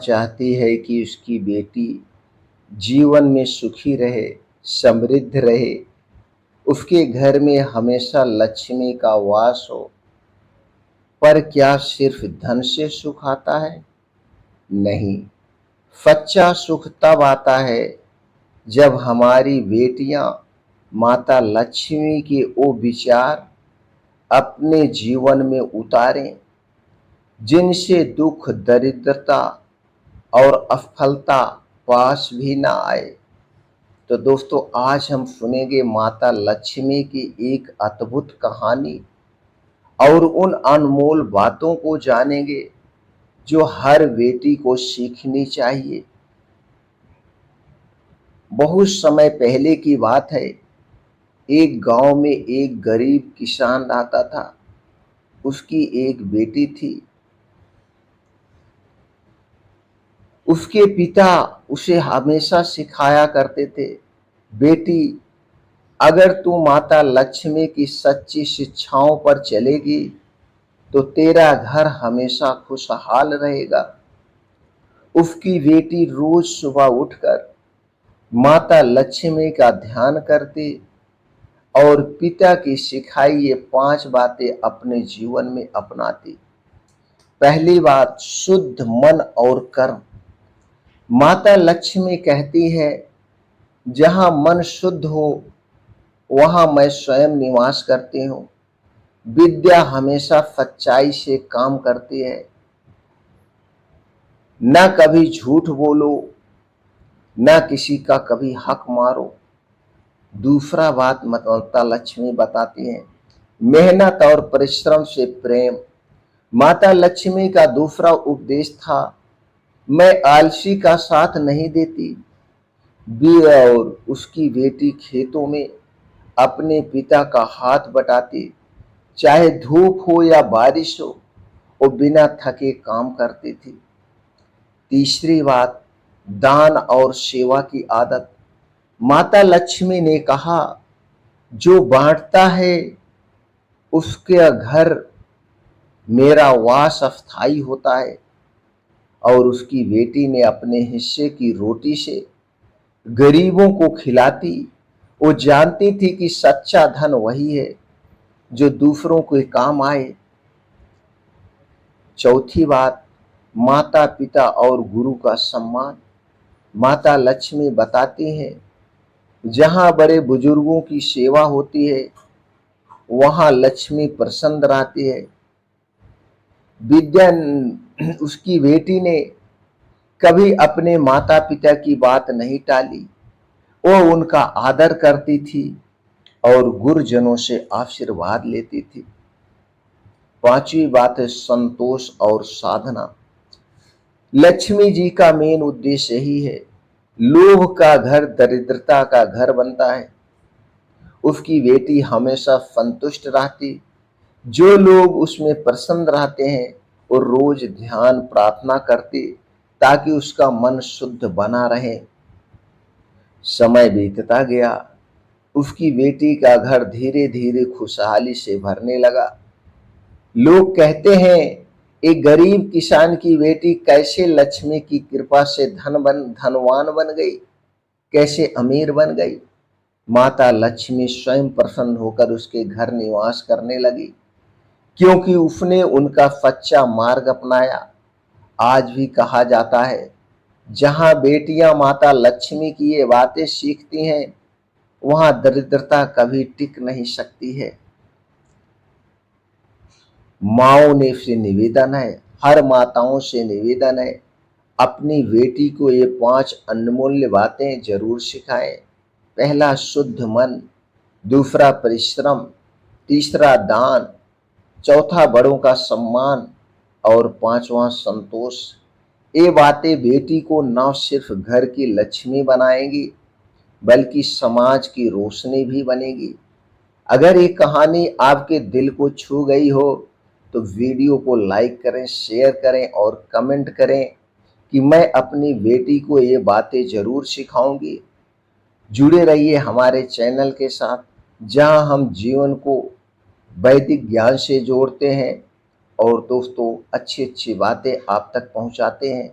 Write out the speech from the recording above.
चाहती है कि उसकी बेटी जीवन में सुखी रहे, समृद्ध रहे, उसके घर में हमेशा लक्ष्मी का वास हो। पर क्या सिर्फ धन से सुख आता है? नहीं, सच्चा सुख तब आता है जब हमारी बेटियां माता लक्ष्मी के वो विचार अपने जीवन में उतारें जिनसे दुख, दरिद्रता और असफलता पास भी ना आए। तो दोस्तों, आज हम सुनेंगे माता लक्ष्मी की एक अद्भुत कहानी और उन अनमोल बातों को जानेंगे जो हर बेटी को सीखनी चाहिए। बहुत समय पहले की बात है, एक गांव में एक गरीब किसान रहता था। उसकी एक बेटी थी। उसके पिता उसे हमेशा सिखाया करते थे, बेटी, अगर तू माता लक्ष्मी की सच्ची शिक्षाओं पर चलेगी तो तेरा घर हमेशा खुशहाल रहेगा। उसकी बेटी रोज सुबह उठकर माता लक्ष्मी का ध्यान करती और पिता की सिखाई ये 5 बातें अपने जीवन में अपनाती। पहली बात, शुद्ध मन और कर्म। माता लक्ष्मी कहती है, जहां मन शुद्ध हो वहां मैं स्वयं निवास करती हूँ। विद्या हमेशा सच्चाई से काम करती है। न कभी झूठ बोलो, न किसी का कभी हक मारो। दूसरा बात माता लक्ष्मी बताती है, मेहनत और परिश्रम से प्रेम। माता लक्ष्मी का दूसरा उपदेश था, मैं आलसी का साथ नहीं देती। बी और उसकी बेटी खेतों में अपने पिता का हाथ बटाती, चाहे धूप हो या बारिश हो, वो बिना थके काम करती थी। तीसरी बात, दान और सेवा की आदत। माता लक्ष्मी ने कहा, जो बांटता है उसके घर मेरा वास अस्थायी होता है। और उसकी बेटी ने अपने हिस्से की रोटी से गरीबों को खिलाती। वो जानती थी कि सच्चा धन वही है जो दूसरों के काम आए। चौथी बात, माता पिता और गुरु का सम्मान। माता लक्ष्मी बताती हैं, जहां बड़े बुजुर्गों की सेवा होती है वहां लक्ष्मी प्रसन्न रहती है। विद्या उसकी बेटी ने कभी अपने माता पिता की बात नहीं टाली। वो उनका आदर करती थी और गुरुजनों से आशीर्वाद लेती थी। पांचवी बात है संतोष और साधना। लक्ष्मी जी का मेन उद्देश्य यही है। लोभ का घर दरिद्रता का घर बनता है। उसकी बेटी हमेशा संतुष्ट रहती। जो लोग उसमें प्रसन्न रहते हैं वो रोज ध्यान प्रार्थना करती ताकि उसका मन शुद्ध बना रहे। समय बीतता गया। उसकी बेटी का घर धीरे धीरे खुशहाली से भरने लगा। लोग कहते हैं, एक गरीब किसान की बेटी कैसे लक्ष्मी की कृपा से धनवान बन गई, कैसे अमीर बन गई। माता लक्ष्मी स्वयं प्रसन्न होकर उसके घर निवास करने लगी, क्योंकि उसने उनका सच्चा मार्ग अपनाया। आज भी कहा जाता है, जहां बेटियां माता लक्ष्मी की ये बातें सीखती हैं वहां दरिद्रता कभी टिक नहीं सकती है। माओ ने से निवेदन है, हर माताओं से निवेदन है, अपनी बेटी को ये 5 अनमोल्य बातें जरूर सिखाएं। पहला, शुद्ध मन। दूसरा, परिश्रम। तीसरा, दान। चौथा, बड़ों का सम्मान। और पांचवा, संतोष। ये बातें बेटी को न सिर्फ घर की लक्ष्मी बनाएंगी बल्कि समाज की रोशनी भी बनेगी। अगर ये कहानी आपके दिल को छू गई हो तो वीडियो को लाइक करें, शेयर करें और कमेंट करें कि मैं अपनी बेटी को ये बातें जरूर सिखाऊंगी। जुड़े रहिए हमारे चैनल के साथ, जहां हम जीवन को वैदिक ज्ञान से जोड़ते हैं और दोस्तों अच्छी अच्छी बातें आप तक पहुंचाते हैं।